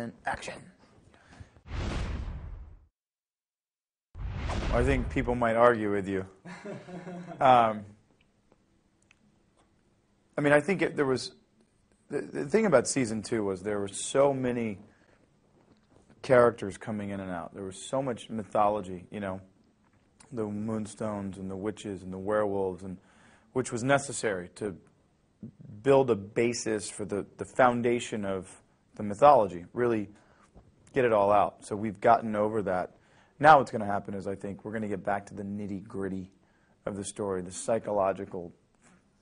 And action. I think people might argue with you. I mean, I think there was... The thing about season 2 was there were so many characters coming in and out. There was so much mythology, you know, the moonstones and the witches and the werewolves, and which was necessary to build a basis for the foundation of the mythology, really get it all out. So we've gotten over that. Now what's going to happen is I think we're going to get back to the nitty-gritty of the story, the psychological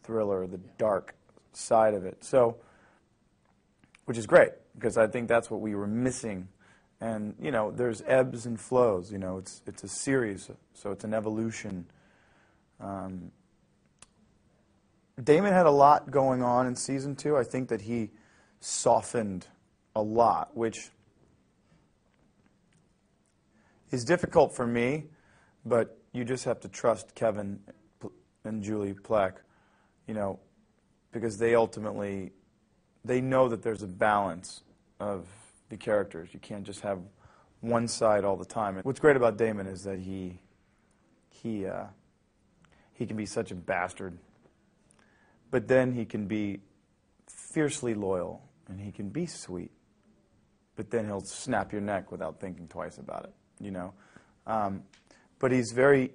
thriller, the dark side of it. So, which is great, because I think that's what we were missing. And, you know, there's ebbs and flows, you know, it's a series, so it's an evolution. Damon had a lot going on in season 2. I think that he softened a lot, which is difficult for me, but you just have to trust Kevin and Julie Plec, you know, because they ultimately, they know that there's a balance of the characters. You can't just have one side all the time. What's great about Damon is that he can be such a bastard, but then he can be fiercely loyal, and he can be sweet, but then he'll snap your neck without thinking twice about it, you know. But he's very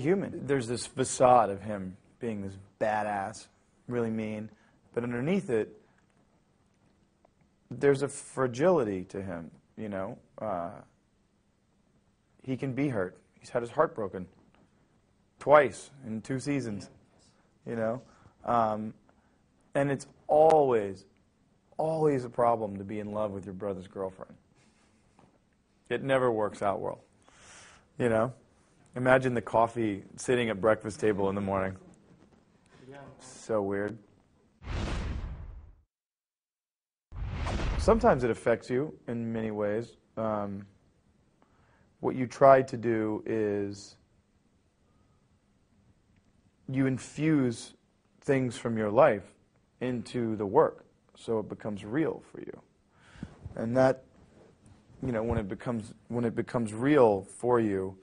human. There's this facade of him being this badass, really mean, but underneath it, there's a fragility to him, you know. He can be hurt. He's had his heart broken twice in 2 seasons, you know. And it's always a problem to be in love with your brother's girlfriend. It never works out well, you know. Imagine the coffee sitting at breakfast table in the morning. So weird. Sometimes it affects you in many ways. What you try to do is you infuse things from your life into the work, so it becomes real for you. And that, you know, when it becomes real for you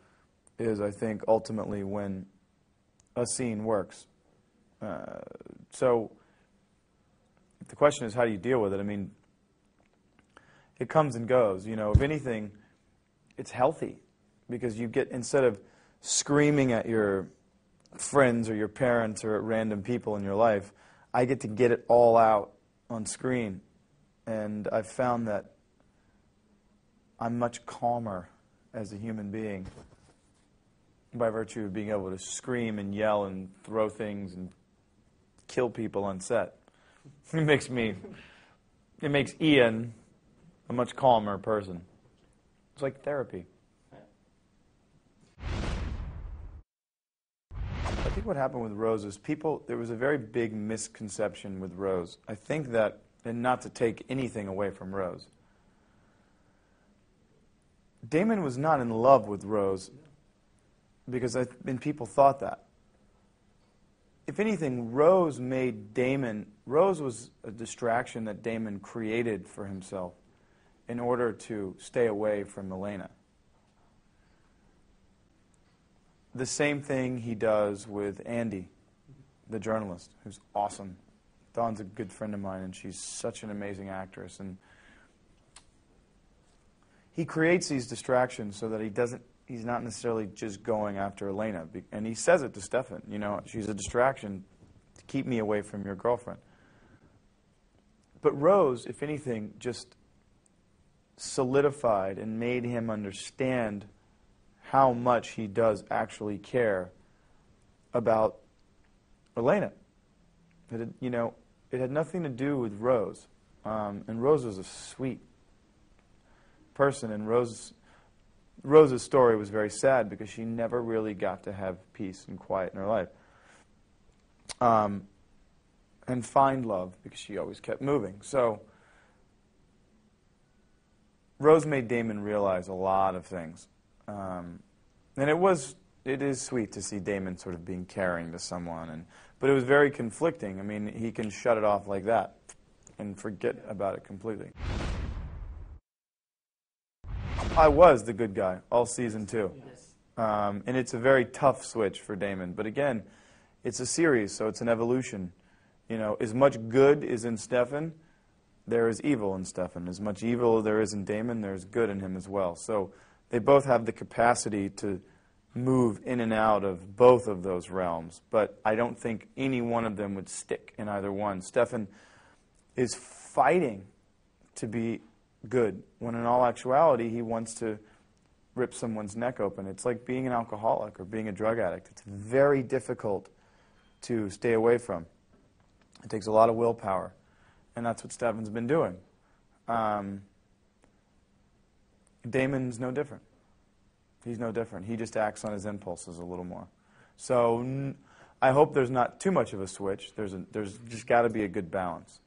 is, I think, ultimately when a scene works. So the question is, how do you deal with it? I mean, it comes and goes. You know, if anything, it's healthy, because you get, instead of screaming at your friends or your parents or at random people in your life, I get to get it all out on screen. And I've found that I'm much calmer as a human being by virtue of being able to scream and yell and throw things and kill people on set. It makes Ian a much calmer person. It's like therapy. I think what happened with Rose is there was a very big misconception with Rose. I think that, and not to take anything away from Rose, Damon was not in love with Rose, because people thought that. If anything, Rose was a distraction that Damon created for himself in order to stay away from Elena. The same thing he does with Andy, the journalist, who's awesome. Dawn's a good friend of mine, and she's such an amazing actress. And he creates these distractions so that he's not necessarily just going after Elena. And he says it to Stefan, you know, she's a distraction to keep me away from your girlfriend. But Rose, if anything, just solidified and made him understand how much he does actually care about Elena. It had nothing to do with Rose. And Rose was a sweet person, and Rose's story was very sad because she never really got to have peace and quiet in her life. And find love, because she always kept moving. So Rose made Damon realize a lot of things. And it is sweet to see Damon sort of being caring to someone, but it was very conflicting. I mean, he can shut it off like that and forget about it completely. I was the good guy all season 2. Yes. And it's a very tough switch for Damon. But again, it's a series, so it's an evolution. You know, as much good is in Stefan, there is evil in Stefan. As much evil there is in Damon, there's good in him as well. So they both have the capacity to move in and out of both of those realms. But I don't think any one of them would stick in either one. Stefan is fighting to be good, when in all actuality he wants to rip someone's neck open. It's like being an alcoholic or being a drug addict. It's very difficult to stay away from. It takes a lot of willpower, and that's what Stefan's been doing. Damon's no different. He's no different. He just acts on his impulses a little more. So I hope there's not too much of a switch. There's just got to be a good balance.